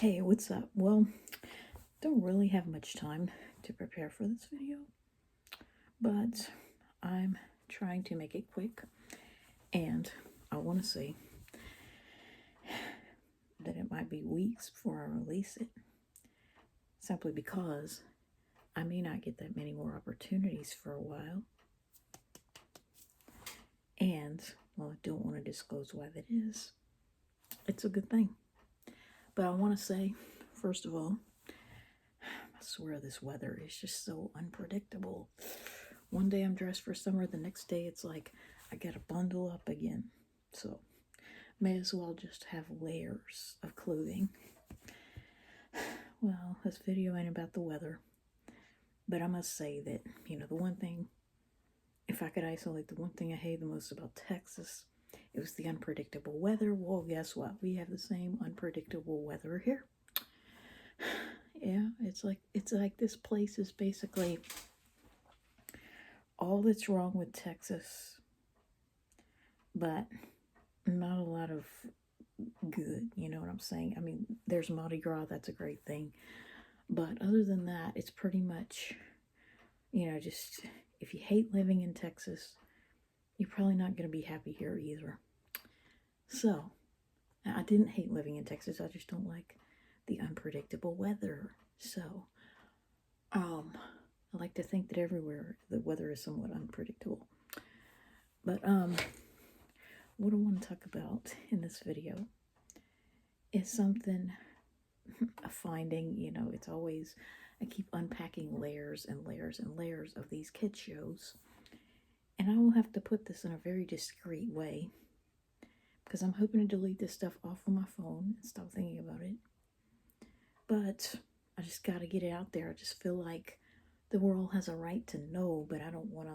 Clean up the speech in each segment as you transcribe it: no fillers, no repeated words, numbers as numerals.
Hey, what's up? Well, don't really have much time to prepare for this video, but I'm trying to make it quick, and I want to say that it might be weeks before I release it, simply because I may not get that many more opportunities for a while, and, well, I don't want to disclose why that is. It's a good thing. But I want to say, first of all, I swear this weather is just so unpredictable. One day I'm dressed for summer, the next day it's like I gotta bundle up again. So, may as well just have layers of clothing. Well, this video ain't about the weather, but I must say that, the one thing, if I could isolate the one thing I hate the most about Texas, it was the unpredictable weather. Well, guess what? We have the same unpredictable weather here. Yeah, it's like this place is basically all that's wrong with Texas, but not a lot of good, you know what I'm saying? I mean, there's Mardi Gras, that's a great thing. But other than that, it's pretty much, just if you hate living in Texas, you're probably not going to be happy here either. So, I didn't hate living in Texas, I just don't like the unpredictable weather. So, I like to think that everywhere the weather is somewhat unpredictable. But, what I want to talk about in this video is something, a finding, it's always, I keep unpacking layers and layers and layers of these kid shows. And I will have to put this in a very discreet way, because I'm hoping to delete this stuff off of my phone and stop thinking about it. But I just got to get it out there. I just feel like the world has a right to know, but I don't want to,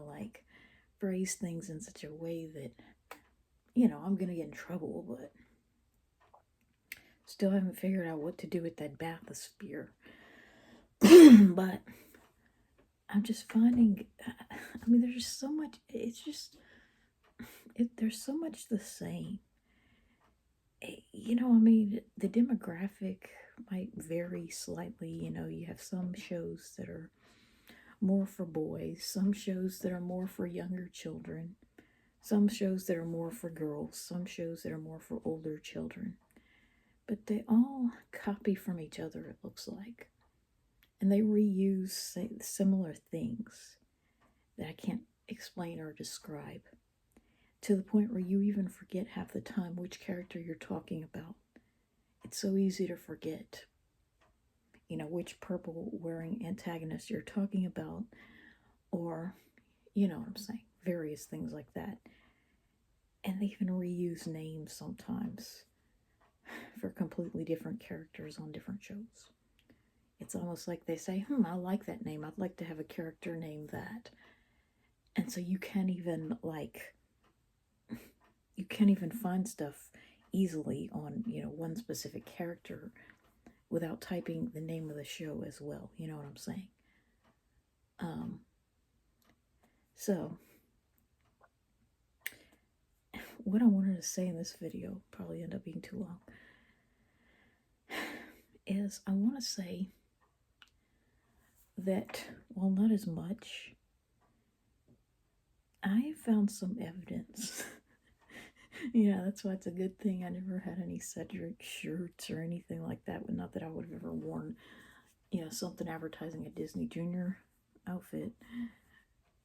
phrase things in such a way that, I'm going to get in trouble, but still haven't figured out what to do with that bathysphere. But I'm just finding, there's just so much, there's so much the same. The demographic might vary slightly. You have some shows that are more for boys, some shows that are more for younger children, some shows that are more for girls, some shows that are more for older children. But they all copy from each other, it looks like. And they reuse similar things that I can't explain or describe, to the point where you even forget half the time which character you're talking about. It's so easy to forget, which purple wearing antagonist you're talking about, or, you know what I'm saying, various things like that. And they even reuse names sometimes for completely different characters on different shows. It's almost like they say, I like that name. I'd like to have a character named that. And so you can't even find stuff easily on, one specific character without typing the name of the show as well. You know what I'm saying? So what I wanted to say in this video, probably end up being too long, is I want to say that while not as much, I found some evidence. That's why it's a good thing I never had any Cedric shirts or anything like that. Not that I would have ever worn, something advertising a Disney Junior outfit.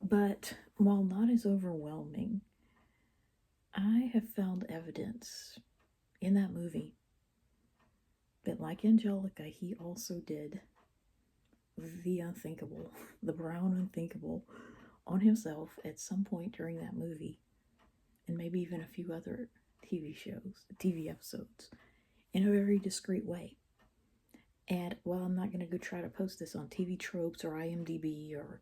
But while not as overwhelming, I have found evidence in that movie that, like Angelitiki, he also did the unthinkable, the brown unthinkable, on himself at some point during that movie, and maybe even a few other TV episodes, in a very discreet way. And while I'm not going to go try to post this on TV Tropes or IMDb or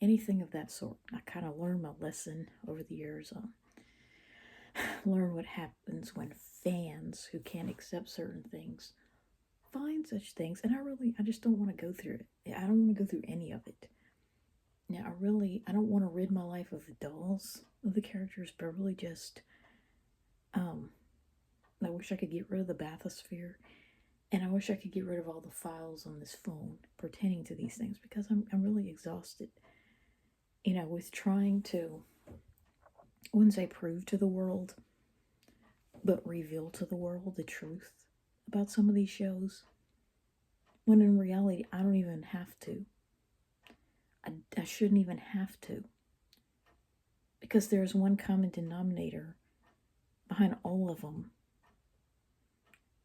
anything of that sort, I kind of learned my lesson over the years. Learn what happens when fans who can't accept certain things find such things, and I just don't want to go through it. I don't want to go through any of it. Now, I don't want to rid my life of the dolls, of the characters, but really just, I wish I could get rid of the bathysphere And I wish I could get rid of all the files on this phone pertaining to these things because I'm really exhausted, with trying to, I wouldn't say prove to the world, but reveal to the world the truth about some of these shows. When in reality, I don't even have to. I shouldn't even have to. Because there's one common denominator behind all of them.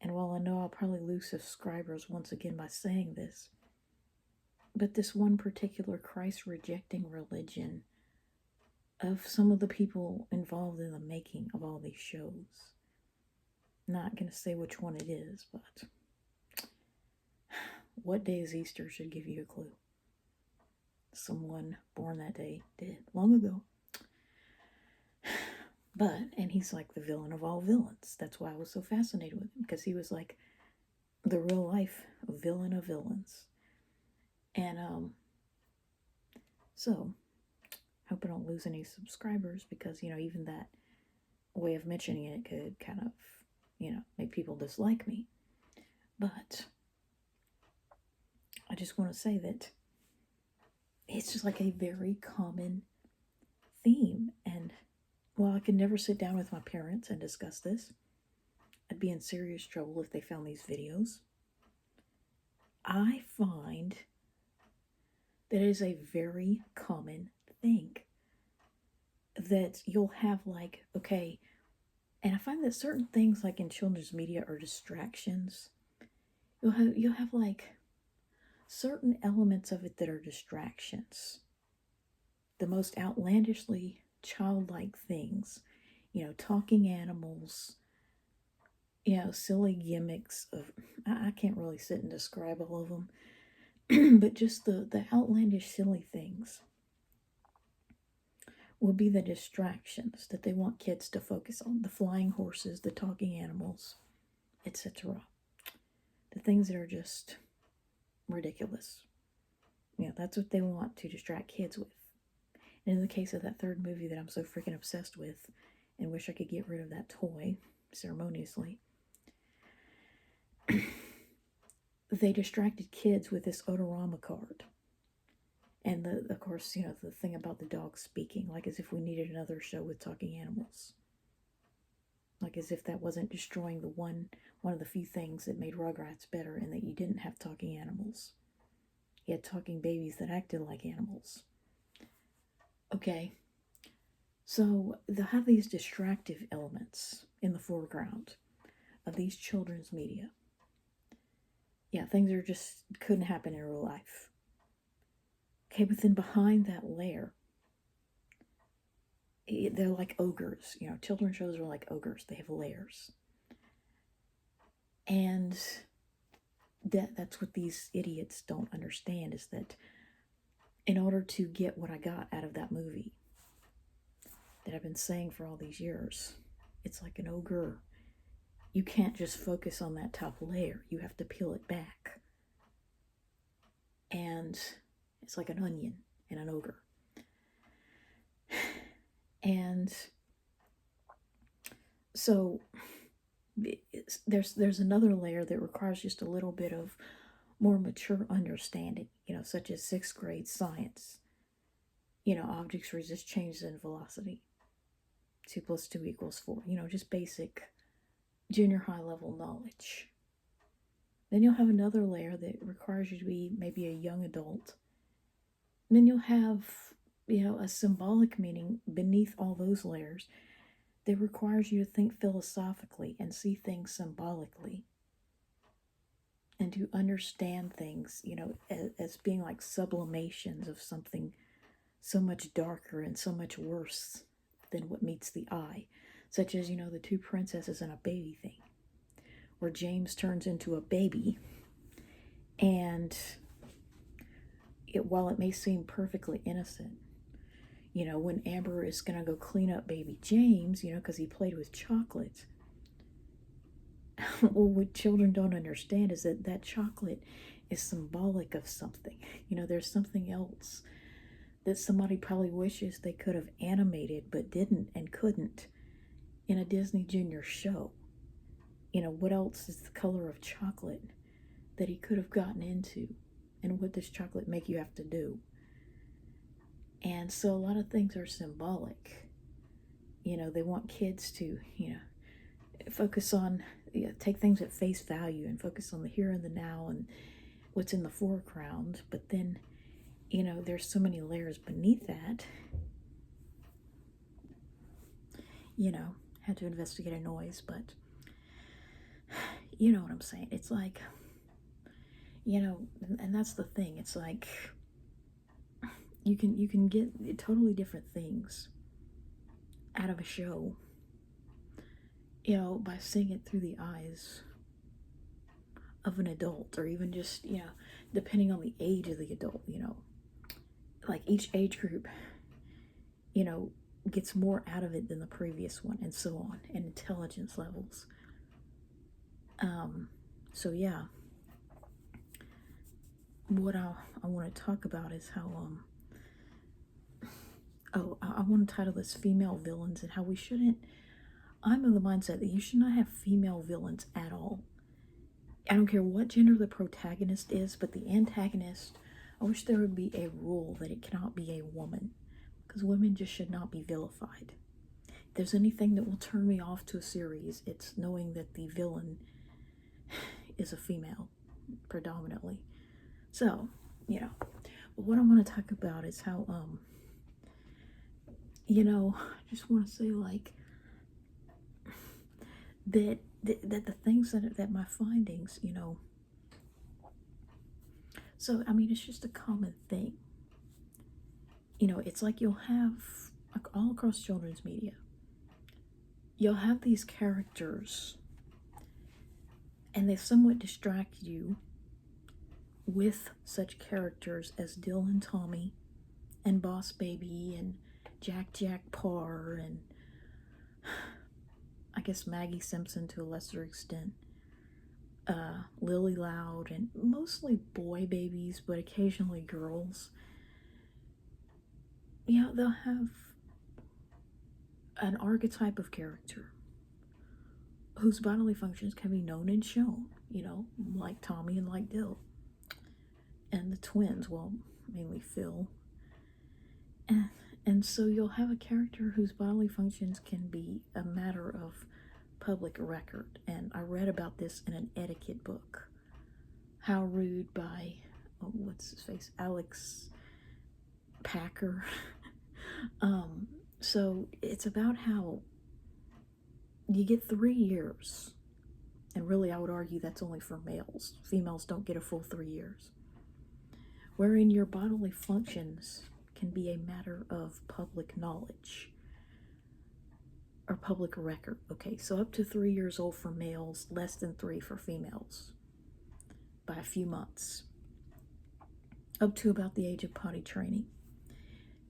And while I know I'll probably lose subscribers once again by saying this, but this one particular Christ rejecting religion of some of the people involved in the making of all these shows. Not going to say which one it is, but what day is Easter should give you a clue. Someone born that day did, long ago. And he's like the villain of all villains. That's why I was so fascinated with him, because he was like the real life villain of villains. And so hope I don't lose any subscribers, because even that way of mentioning it could kind of make people dislike me. But I just want to say that it's just like a very common theme. And while I could never sit down with my parents and discuss this, I'd be in serious trouble if they found these videos. I find that it is a very common thing that you'll have, like, okay, and I find that certain things like in children's media are distractions. You'll have like certain elements of it that are distractions. The most outlandishly childlike things, talking animals, silly gimmicks of, I can't really sit and describe all of them, but just the outlandish silly things will be the distractions that they want kids to focus on. The flying horses, the talking animals, etc. The things that are just ridiculous. That's what they want to distract kids with. And in the case of that third movie that I'm so freaking obsessed with and wish I could get rid of that toy ceremoniously, they distracted kids with this Odorama card. And of course, the thing about the dog speaking, like as if we needed another show with talking animals. Like as if that wasn't destroying the one of the few things that made Rugrats better, and that you didn't have talking animals. You had talking babies that acted like animals. Okay, so they'll have these distractive elements in the foreground of these children's media. Yeah, things are just couldn't happen in real life. Okay, but then behind that layer, they're like ogres. Children's shows are like ogres. They have layers. And that's what these idiots don't understand, is that in order to get what I got out of that movie that I've been saying for all these years, it's like an ogre. You can't just focus on that top layer. You have to peel it back. And it's like an onion and an ogre. And so there's another layer that requires just a little bit of more mature understanding, such as 6th grade science. Objects resist changes in velocity. 2 + 2 = 4. Just basic junior high level knowledge. Then you'll have another layer that requires you to be maybe a young adult. And then you'll have, a symbolic meaning beneath all those layers that requires you to think philosophically and see things symbolically. And to understand things, as being like sublimations of something so much darker and so much worse than what meets the eye. Such as, the 2 princesses and a baby thing, where James turns into a baby, and while it may seem perfectly innocent, when Amber is going to go clean up baby James, because he played with chocolate, well, what children don't understand is that chocolate is symbolic of something. There's something else that somebody probably wishes they could have animated but didn't and couldn't in a Disney Junior show. what else is the color of chocolate that he could have gotten into? And what does chocolate make you have to do? And so a lot of things are symbolic. They want kids to, focus on, take things at face value and focus on the here and the now and what's in the foreground. But then, there's so many layers beneath that. Had to investigate a noise, but you know what I'm saying. It's like, and that's the thing. It's like you can get totally different things out of a show, by seeing it through the eyes of an adult, or even just, depending on the age of the adult, like each age group, gets more out of it than the previous one, and so on, and intelligence levels. So yeah, what I want to talk about is how, I want to title this Female Villains, and how we shouldn't, I'm of the mindset that you should not have female villains at all. I don't care what gender the protagonist is, but the antagonist, I wish there would be a rule that it cannot be a woman, because women just should not be vilified. If there's anything that will turn me off to a series, it's knowing that the villain is a female, predominantly. So, what I want to talk about is how, I just want to say, like, that the things that my findings, so, I mean, it's just a common thing. It's like you'll have, like, all across children's media, you'll have these characters, and they somewhat distract you with such characters as Dylan Tommy, and Boss Baby, and Jack Parr, and I guess Maggie Simpson to a lesser extent, Lily Loud, and mostly boy babies, but occasionally girls. They'll have an archetype of character whose bodily functions can be known and shown, like Tommy and like Dill. And the twins, well, mainly Phil. And so you'll have a character whose bodily functions can be a matter of public record. And I read about this in an etiquette book. How Rude by, what's his face, Alex Packer. So it's about how you get 3 years, and really I would argue that's only for males. Females don't get a full 3 years, wherein your bodily functions can be a matter of public knowledge or public record. Okay, so up to 3 years old for males, less than 3 for females by a few months, up to about the age of potty training.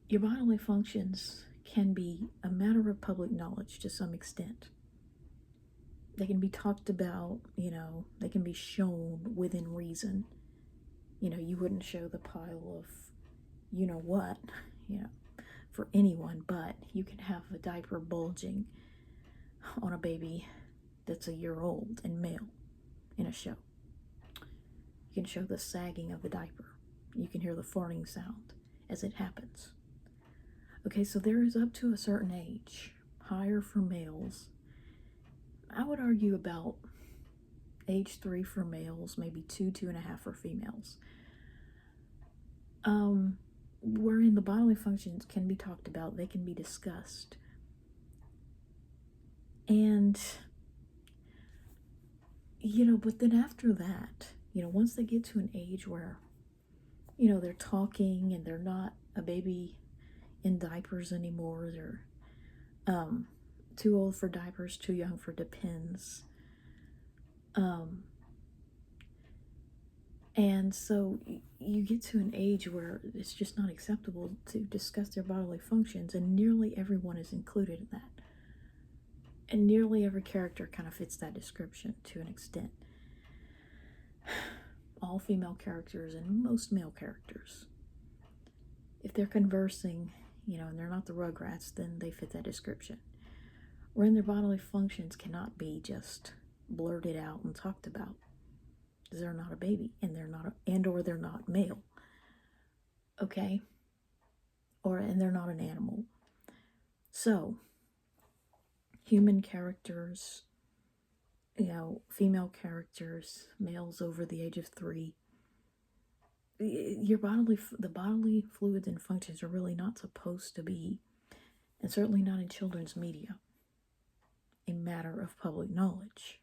Your bodily functions can be a matter of public knowledge to some extent. They can be talked about, they can be shown within reason. You wouldn't show the pile of what, for anyone, but you can have a diaper bulging on a baby that's a year old and male in a show. You can show the sagging of the diaper. You can hear the farting sound as it happens. Okay, so there is up to a certain age, higher for males. I would argue about age 3 for males, maybe 2.5 for females. Wherein the bodily functions can be talked about, they can be discussed. And, but then after that, once they get to an age where, they're talking and they're not a baby in diapers anymore, they're too old for diapers, too young for Depends. And so you get to an age where it's just not acceptable to discuss their bodily functions, and nearly everyone is included in that. And nearly every character kind of fits that description to an extent. All female characters and most male characters. If they're conversing, and they're not the Rugrats, then they fit that description. Wherein their bodily functions cannot be just blurted out and talked about. Because they're not a baby, and or they're not male. Okay? And they're not an animal. So, human characters, female characters, males over the age of 3, the bodily fluids and functions are really not supposed to be, and certainly not in children's media, a matter of public knowledge.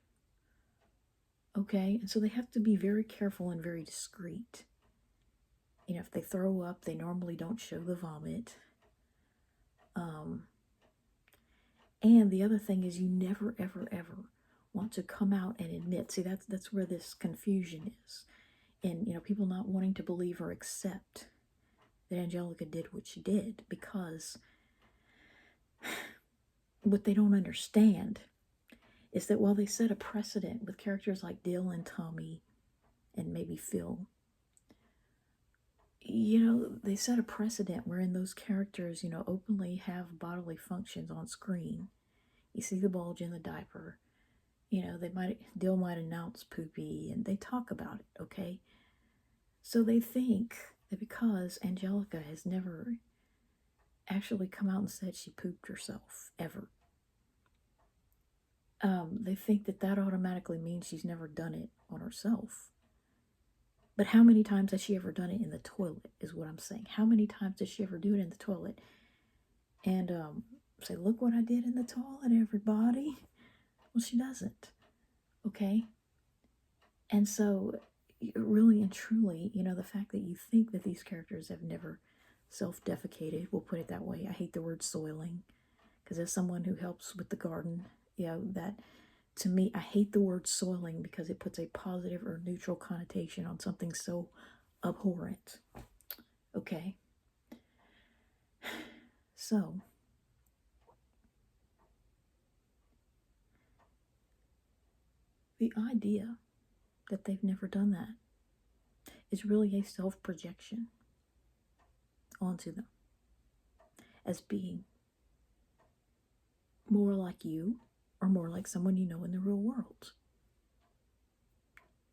Okay, and so they have to be very careful and very discreet. If they throw up, they normally don't show the vomit. And the other thing is, you never, ever, ever want to come out and admit. See, that's where this confusion is. And, people not wanting to believe or accept that Angelica did what she did, because what they don't understand is that while they set a precedent with characters like Dill and Tommy and maybe Phil, they set a precedent wherein those characters, openly have bodily functions on screen. You see the bulge in the diaper. Dill might announce poopy, and they talk about it, okay? So they think that because Angelica has never actually come out and said she pooped herself, ever, they think that automatically means she's never done it on herself. But how many times has she ever done it in the toilet, is what I'm saying. How many times does she ever do it in the toilet? And say, look what I did in the toilet, everybody. Well, she doesn't. Okay? And so, really and truly, the fact that you think that these characters have never self-defecated, we'll put it that way. I hate the word soiling, because as someone who helps with the garden, that, to me, I hate the word soiling because it puts a positive or neutral connotation on something so abhorrent. Okay? So, the idea that they've never done that is really a self-projection onto them as being more like you or more like someone you know in the real world.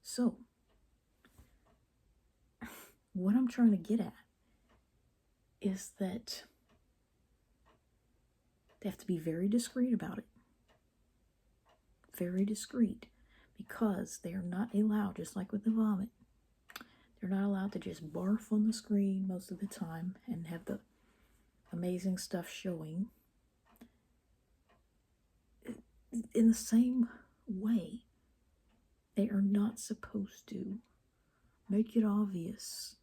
So, what I'm trying to get at is that they have to be very discreet about it. Very discreet. Because they are not allowed, just like with the vomit, they're not allowed to just barf on the screen most of the time and have the amazing stuff showing. In the same way, they are not supposed to make it obvious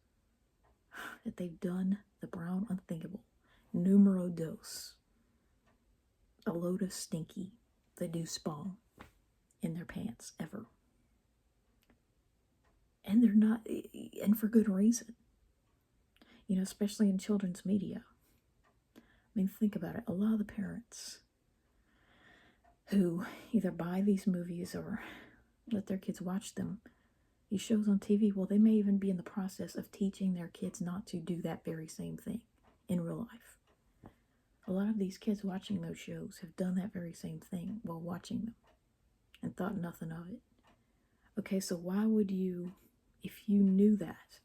that they've done the brown unthinkable. Numero dos. A load of stinky. They do spawn in their pants, ever. And they're not, and for good reason. Especially in children's media. I mean, think about it. A lot of the parents who either buy these movies or let their kids watch them, these shows on TV, well, they may even be in the process of teaching their kids not to do that very same thing in real life. A lot of these kids watching those shows have done that very same thing while watching them and thought nothing of it. Okay, so why would you, if you knew that,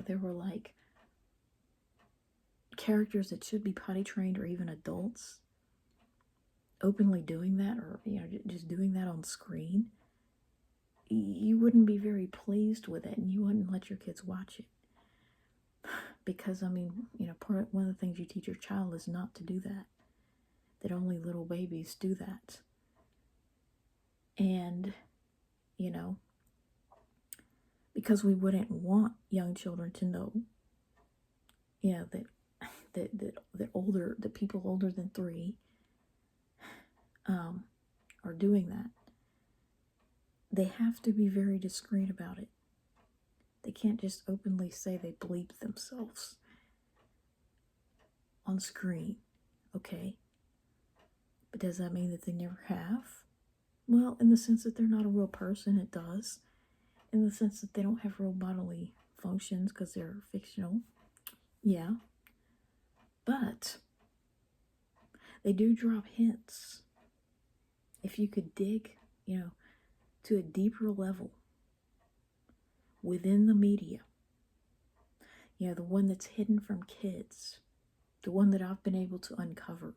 there were like characters that should be potty trained or even adults openly doing that, or just doing that on screen, you wouldn't be very pleased with it, and you wouldn't let your kids watch it. Because one of the things you teach your child is not to do that. That only little babies do that. And because we wouldn't want young children to know that people older than 3 are doing that. They have to be very discreet about it. They can't just openly say they bleeped themselves on screen, okay? But does that mean that they never have? Well, in the sense that they're not a real person, it does. In the sense that they don't have real bodily functions because they're fictional, yeah. But they do drop hints if you could dig, to a deeper level within the media, the one that's hidden from kids, the one that I've been able to uncover,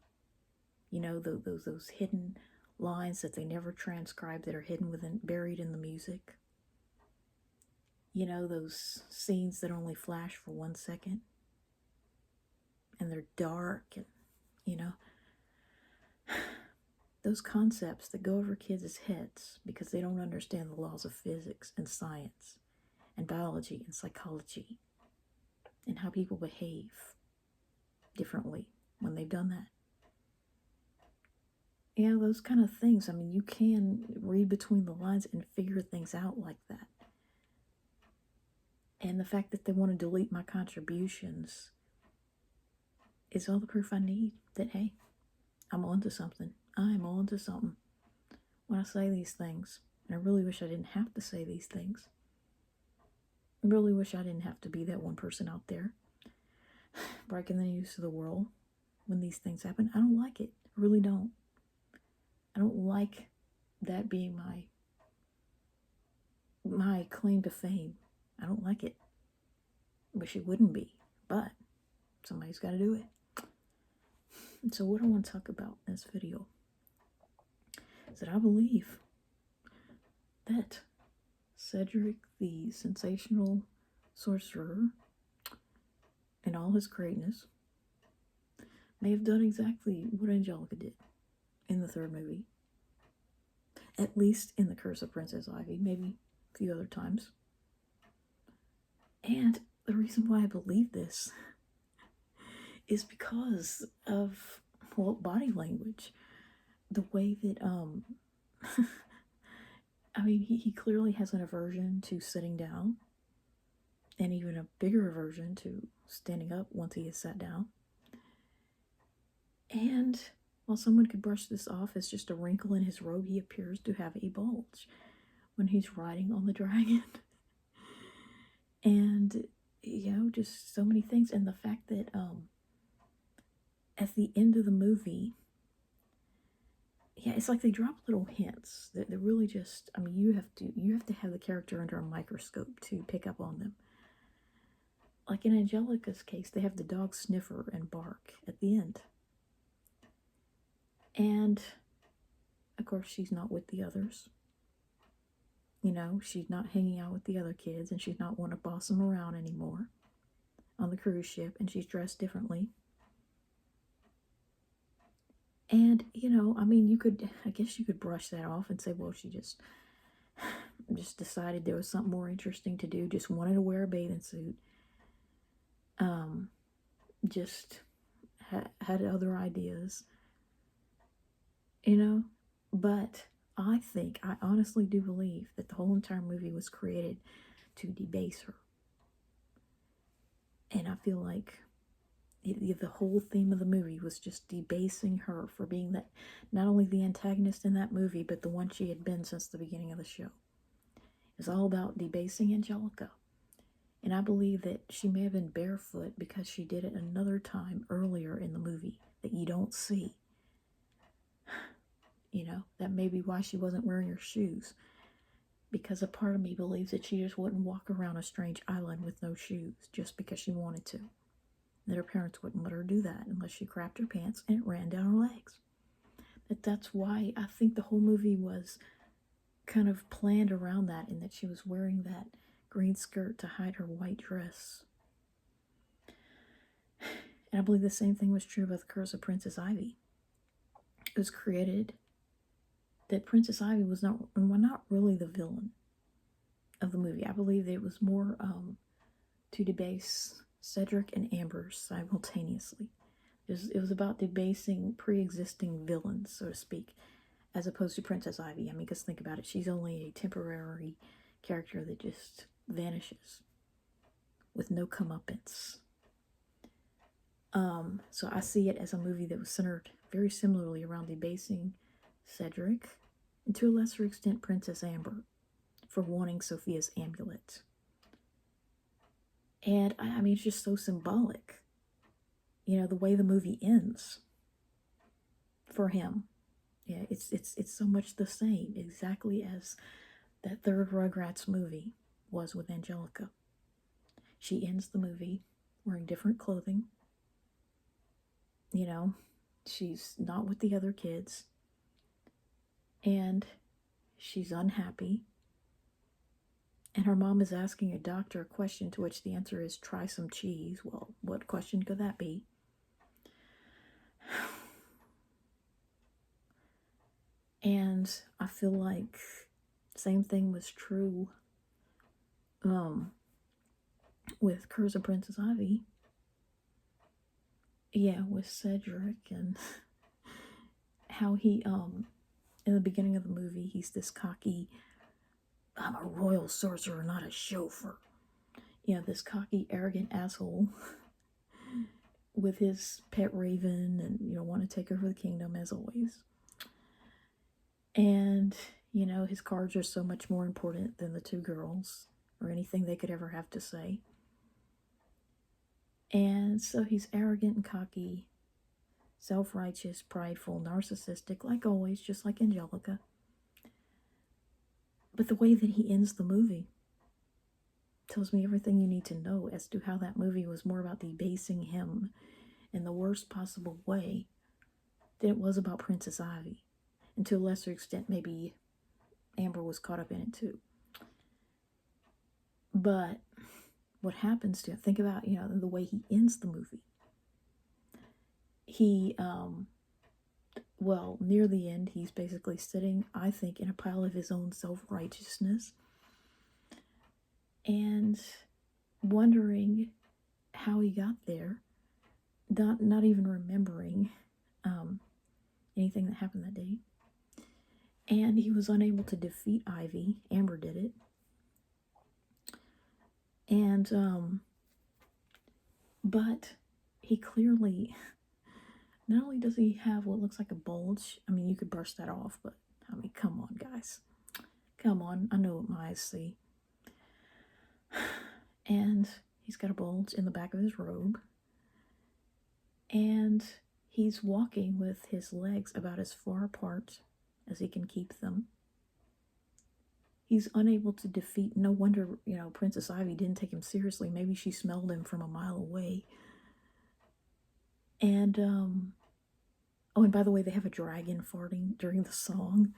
those hidden lines that they never transcribe that are hidden buried in the music, those scenes that only flash for 1 second and they're dark, and those concepts that go over kids' heads because they don't understand the laws of physics and science and biology and psychology and how people behave differently when they've done that. Those kind of things. I mean, you can read between the lines and figure things out like that. And the fact that they want to delete my contributions is all the proof I need that, hey, I'm onto something. I'm onto something when I say these things. And I really wish I didn't have to say these things. I really wish I didn't have to be that one person out there breaking the news to the world when these things happen. I don't like it. I really don't. I don't like that being my claim to fame. I don't like it. Wish it wouldn't be, but somebody's got to do it. And so what I want to talk about in this video is that I believe that Cedric, the sensational sorcerer, in all his greatness, may have done exactly what Angelica did in the third movie. At least in The Curse of Princess Ivy, maybe a few other times. And the reason why I believe this is because of, body language. The way that, I mean, he clearly has an aversion to sitting down, and even a bigger aversion to standing up once he is sat down. And while someone could brush this off as just a wrinkle in his robe, he appears to have a bulge when he's riding on the dragon. And, just so many things. And the fact that at the end of the movie, it's like they drop little hints that they're really just, I mean, you have to have the character under a microscope to pick up on them. Like in Angelica's case, they have the dog sniffer and bark at the end. And, of course, she's not with the others. She's not hanging out with the other kids, and she's not wanting to boss them around anymore on the cruise ship, and she's dressed differently. And, I mean, I guess you could brush that off and say, well, she just decided there was something more interesting to do, just wanted to wear a bathing suit, just had other ideas, but I honestly do believe that the whole entire movie was created to debase her. And I feel like the whole theme of the movie was just debasing her for being that, not only the antagonist in that movie, but the one she had been since the beginning of the show. It was all about debasing Angelica. And I believe that she may have been barefoot because she did it another time earlier in the movie that you don't see. That may be why she wasn't wearing her shoes. Because a part of me believes that she just wouldn't walk around a strange island with no shoes just because she wanted to. That her parents wouldn't let her do that unless she crapped her pants and it ran down her legs. That's why I think the whole movie was kind of planned around that, and that she was wearing that green skirt to hide her white dress. And I believe the same thing was true about The Curse of Princess Ivy. It was created that Princess Ivy was not really the villain of the movie. I believe that it was more to debase Cedric and Amber simultaneously. It was about debasing pre-existing villains, so to speak, as opposed to Princess Ivy. I mean, because think about it, she's only a temporary character that just vanishes with no comeuppance. So I see it as a movie that was centered very similarly around debasing Cedric, and to a lesser extent Princess Amber, for wanting Sophia's amulet. And I mean, it's just so symbolic, the way the movie ends for him. Yeah, it's so much the same, exactly as that third Rugrats movie was with Angelica. She ends the movie wearing different clothing. You know, she's not with the other kids, and she's unhappy. And her mom is asking a doctor a question to which the answer is try some cheese. Well, what question could that be? And I feel like same thing was true with Curse of Princess Ivy. Yeah, with Cedric and how he in the beginning of the movie he's this cocky, I'm a royal sorcerer, not a chauffeur. You know, this cocky, arrogant asshole with his pet raven and, you know, want to take over the kingdom as always. And, you know, his cards are so much more important than the two girls or anything they could ever have to say. And so he's arrogant and cocky, self-righteous, prideful, narcissistic, like always, just like Angelica. But the way that he ends the movie tells me everything you need to know as to how that movie was more about debasing him in the worst possible way than it was about Princess Ivy. And to a lesser extent, maybe Amber was caught up in it too. But what happens to him, think about, you know, the way he ends the movie. He, well, near the end, he's basically sitting, I think, in a pile of his own self-righteousness and wondering how he got there, not even remembering anything that happened that day. And he was unable to defeat Ivy. Amber did it. And, but he clearly, not only does he have what looks like a bulge, I mean, you could brush that off, but, I mean, come on, guys. Come on, I know what my eyes see. And he's got a bulge in the back of his robe. And he's walking with his legs about as far apart as he can keep them. He's unable to defeat, no wonder, you know, Princess Ivy didn't take him seriously. Maybe she smelled him from a mile away. And, oh, and by the way, they have a dragon farting during the song.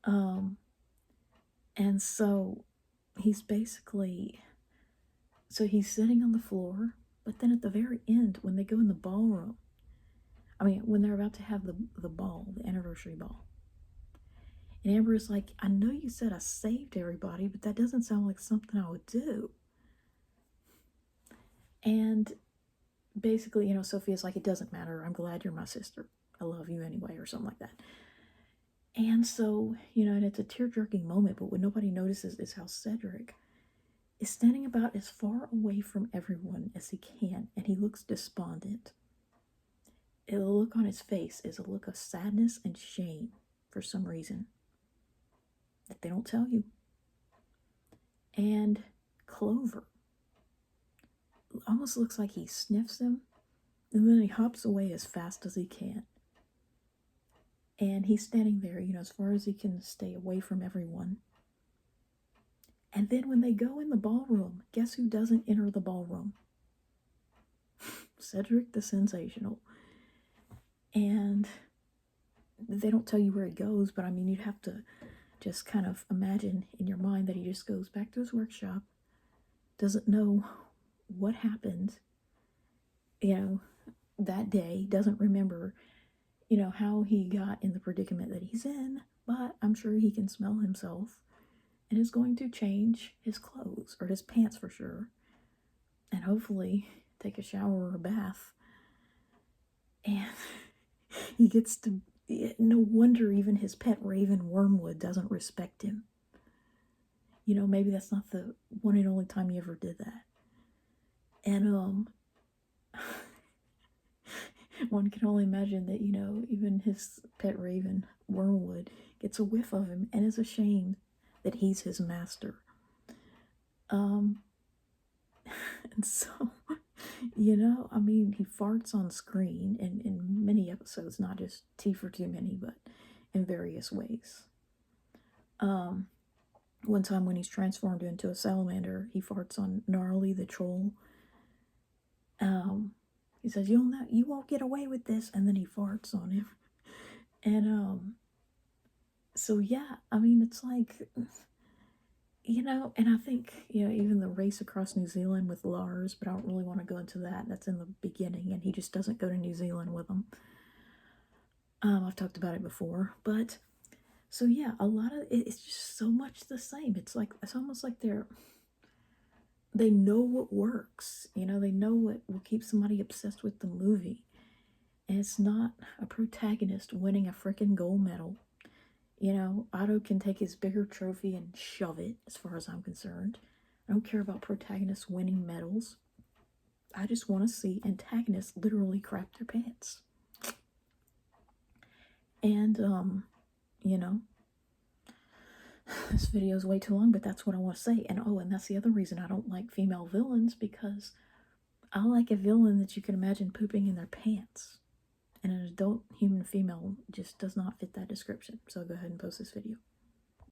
And so he's basically, so he's sitting on the floor, but then at the very end, when they go in the ballroom, I mean, when they're about to have the ball, the anniversary ball, and Amber is like, I know you said I saved everybody, but that doesn't sound like something I would do. And basically, you know, Sophia's like, it doesn't matter. I'm glad you're my sister. I love you anyway, or something like that. And so, you know, and it's a tear-jerking moment, but what nobody notices is how Cedric is standing about as far away from everyone as he can, and he looks despondent. The look on his face is a look of sadness and shame for some reason that they don't tell you. And Clover almost looks like he sniffs him, and then he hops away as fast as he can. And he's standing there, you know, as far as he can stay away from everyone. And then when they go in the ballroom, guess who doesn't enter the ballroom? Cedric the Sensational. And they don't tell you where he goes, but I mean, you'd have to just kind of imagine in your mind that he just goes back to his workshop, doesn't know what happened, you know, that day, doesn't remember, you know, how he got in the predicament that he's in, but I'm sure he can smell himself and is going to change his clothes, or his pants for sure, and hopefully take a shower or a bath. And he gets to, no wonder even his pet raven Wormwood doesn't respect him. You know, maybe that's not the one and only time he ever did that. And one can only imagine that, you know, even his pet raven Wormwood gets a whiff of him and is ashamed that he's his master. And so, you know, I mean, he farts on screen in many episodes, not just Tea for Too Many, but in various ways. One time when he's transformed into a salamander, he farts on Gnarly the troll. He says, you won't get away with this," and then he farts on him. And so yeah, I mean, it's like, and I think, even the race across New Zealand with Lars, but I don't really want to go into that. That's in the beginning, and he just doesn't go to New Zealand with them. I've talked about it before, but so yeah, a lot of it's just so much the same. It's almost like they know what works. They know what will keep somebody obsessed with the movie. And it's not a protagonist winning a freaking gold medal. Otto can take his bigger trophy and shove it, as far as I'm concerned. I don't care about protagonists winning medals. I just want to see antagonists literally crap their pants. And, this video is way too long, but that's what I want to say. And that's the other reason I don't like female villains, because I like a villain that you can imagine pooping in their pants. And an adult human female just does not fit that description. So go ahead and post this video.